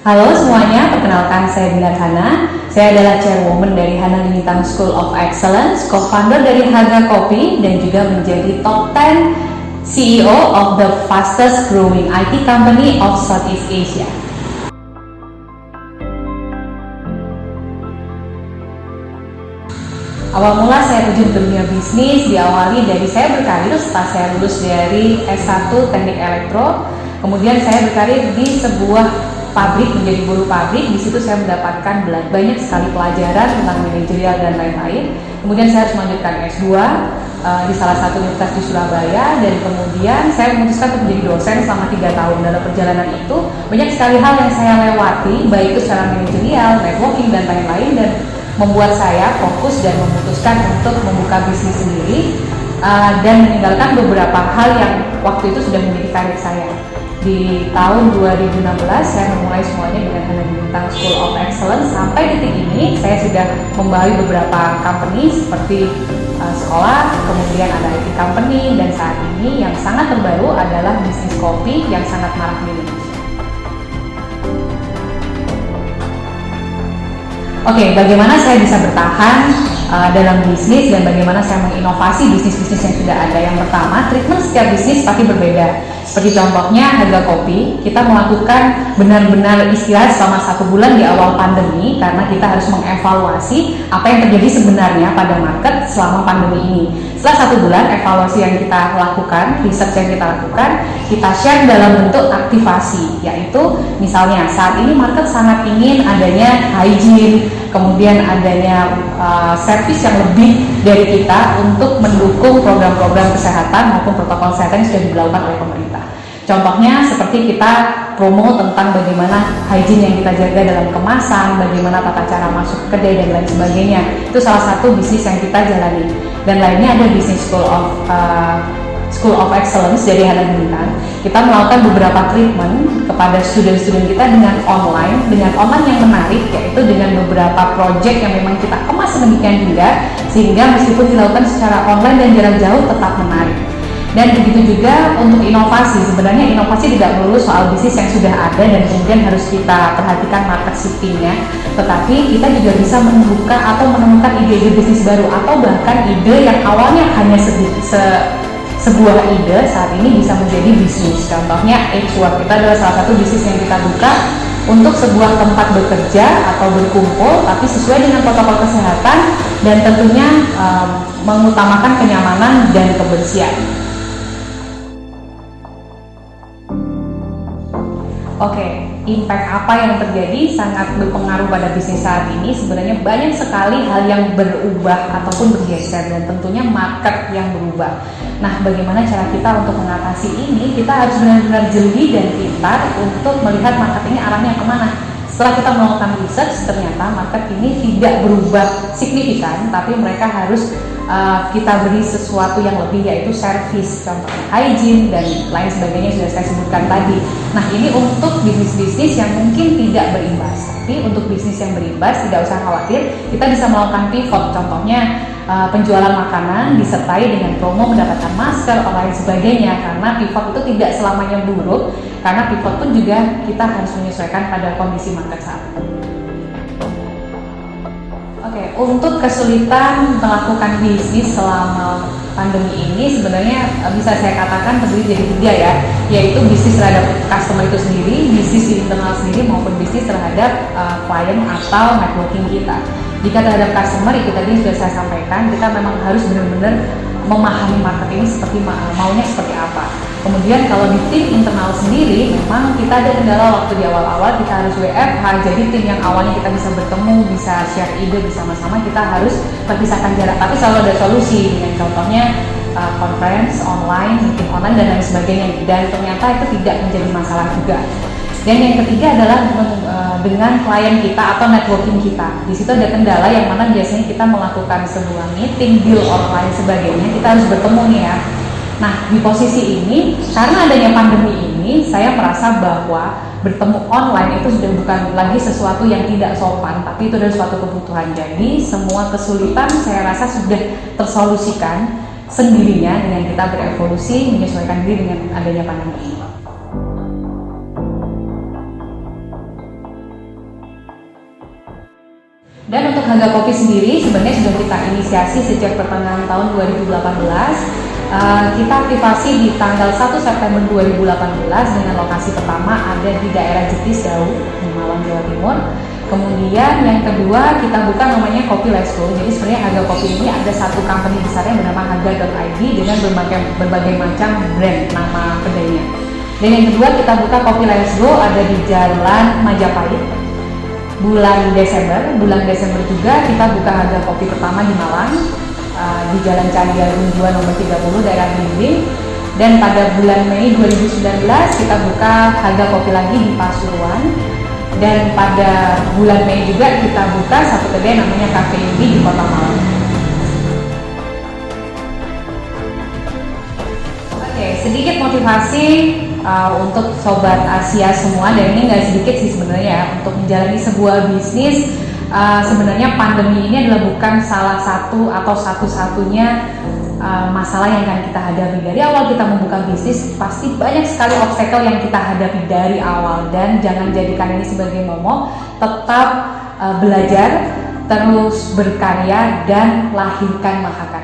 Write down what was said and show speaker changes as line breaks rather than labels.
Halo semuanya, perkenalkan saya Dinar Hana. Saya adalah chairwoman dari Hana Lintang School of Excellence, co-founder dari Harga Kopi, dan juga menjadi top 10 CEO of the fastest growing IT company of Southeast Asia. Awal mula saya terjun ke dunia bisnis diawali dari saya berkarir setelah saya lulus dari S1 Teknik Elektro. Kemudian saya berkarir di sebuah pabrik menjadi buruh pabrik. Di situ saya mendapatkan banyak sekali pelajaran tentang manajerial dan lain-lain. Kemudian saya harus melanjutkan S2 di salah satu universitas di Surabaya, dan kemudian saya memutuskan untuk menjadi dosen selama 3 tahun. Dalam perjalanan itu banyak sekali hal yang saya lewati, baik itu secara manajerial, networking dan lain-lain, dan membuat saya fokus dan memutuskan untuk membuka bisnis sendiri dan meninggalkan beberapa hal yang waktu itu sudah menjadi karir saya. Di tahun 2016 saya memulai semuanya dengan Hana Lintang School of Excellence. Sampai detik ini saya sudah membawahi beberapa company seperti sekolah, kemudian ada IT company, dan saat ini yang sangat terbaru adalah bisnis kopi yang sangat marak di Indonesia. Oke, bagaimana saya bisa bertahan dalam bisnis dan bagaimana saya menginovasi bisnis-bisnis yang sudah ada. Yang pertama, treatment setiap bisnis pasti berbeda. Seperti contohnya Harga Kopi, kita melakukan benar-benar istirahat selama 1 bulan di awal pandemi karena kita harus mengevaluasi apa yang terjadi sebenarnya pada market selama pandemi ini. Setelah 1 bulan, evaluasi yang kita lakukan, research yang kita lakukan, kita share dalam bentuk aktivasi, yaitu misalnya saat ini market sangat ingin adanya hygiene, kemudian adanya servis yang lebih dari kita untuk mendukung program-program kesehatan maupun protokol kesehatan yang sudah dilakukan oleh pemerintah. Contohnya seperti kita promo tentang bagaimana hygiene yang kita jaga dalam kemasan, bagaimana tata cara masuk kedai dan lain sebagainya. Itu salah satu bisnis yang kita jalani. Dan lainnya ada bisnis School of Excellence dari Hana Lintang. Kita melakukan beberapa treatment kepada student-student kita dengan online yang menarik, yaitu dengan beberapa project yang memang kita kemas sedemikian hingga sehingga meskipun dilakukan secara online dan jarak jauh tetap menarik. Dan begitu juga untuk inovasi. Sebenarnya inovasi tidak melulu soal bisnis yang sudah ada dan kemudian harus kita perhatikan market shifting-nya, tetapi kita juga bisa membuka atau menemukan ide-ide bisnis baru, atau bahkan ide yang awalnya hanya sebuah ide saat ini bisa menjadi bisnis. Contohnya H-Work, kita adalah salah satu bisnis yang kita buka untuk sebuah tempat bekerja atau berkumpul tapi sesuai dengan protokol kesehatan dan tentunya mengutamakan kenyamanan dan kebersihan. Oke, impact apa yang terjadi sangat berpengaruh pada bisnis saat ini. Sebenarnya banyak sekali hal yang berubah ataupun bergeser, dan tentunya market yang berubah. Nah, bagaimana cara kita untuk mengatasi ini? Kita harus benar-benar jeli dan pintar untuk melihat market ini arahnya kemana. Setelah kita melakukan research, ternyata market ini tidak berubah signifikan, tapi mereka harus kita beri sesuatu yang lebih, yaitu service, contohnya hygiene dan lain sebagainya sudah saya sebutkan tadi. Nah, ini untuk bisnis-bisnis yang mungkin tidak berimbas, tapi untuk bisnis yang berimbas tidak usah khawatir, kita bisa melakukan pivot, contohnya penjualan makanan disertai dengan promo mendapatkan masker atau lain sebagainya, karena pivot itu tidak selamanya buruk, karena pivot pun juga kita harus menyesuaikan pada kondisi market saat itu. Oke, untuk kesulitan melakukan bisnis selama pandemi ini sebenarnya bisa saya katakan terdiri dari 3 ya, yaitu bisnis terhadap customer itu sendiri, bisnis di internal sendiri, maupun bisnis terhadap klien atau networking kita. Jika terhadap customer, itu tadi sudah saya sampaikan, kita memang harus benar-benar memahami market ini seperti maunya seperti apa. Kemudian kalau di tim internal sendiri, memang kita ada kendala waktu di awal-awal, kita harus WFH, jadi tim yang awalnya kita bisa bertemu, bisa share ide bersama-sama, kita harus terpisahkan jarak, tapi selalu ada solusi, dengan contohnya conference online, meeting online dan lain sebagainya, dan ternyata itu tidak menjadi masalah juga. Dan yang ketiga adalah dengan klien kita atau networking kita. Di situ ada kendala yang mana biasanya kita melakukan sebuah meeting, deal online sebagainya, kita harus bertemu nih ya. Nah, di posisi ini, karena adanya pandemi ini, saya merasa bahwa bertemu online itu sudah bukan lagi sesuatu yang tidak sopan, tapi itu adalah suatu kebutuhan. Jadi, semua kesulitan saya rasa sudah tersolusikan sendirinya dengan kita berevolusi, menyesuaikan diri dengan adanya pandemi ini. Dan untuk harga kopi sendiri sebenarnya sudah kita inisiasi sejak pertengahan tahun 2018. Kita aktivasi di tanggal 1 September 2018 dengan lokasi pertama ada di daerah Jetis Daud di Malang, Jawa Timur. Kemudian yang kedua kita buka namanya Kopi Let's Go. Jadi sebenarnya Harga Kopi ini ada satu company besar yang bernama Harga.id dengan berbagai macam brand nama kedainya. Dan yang kedua kita buka Kopi Let's Go ada di Jalan Majapahit. Bulan Desember juga kita buka Harga Kopi pertama di Malang di Jalan Candi Agung 2 nomor 30 daerah Blimbing. Dan pada bulan Mei 2019 kita buka Harga Kopi lagi di Pasuruan. Dan pada bulan Mei juga kita buka satu kedai namanya Cafe Indi di Kota Malang. Oke, sedikit motivasi untuk Sobat Asia semua, dan ini nggak sedikit sih sebenarnya ya, untuk menjalani sebuah bisnis. Sebenarnya pandemi ini adalah bukan salah satu atau satu-satunya masalah yang akan kita hadapi. Dari awal kita membuka bisnis pasti banyak sekali obstacle yang kita hadapi dari awal, dan jangan jadikan ini sebagai momok. Tetap belajar, terus berkarya, dan lahirkan mahakarya.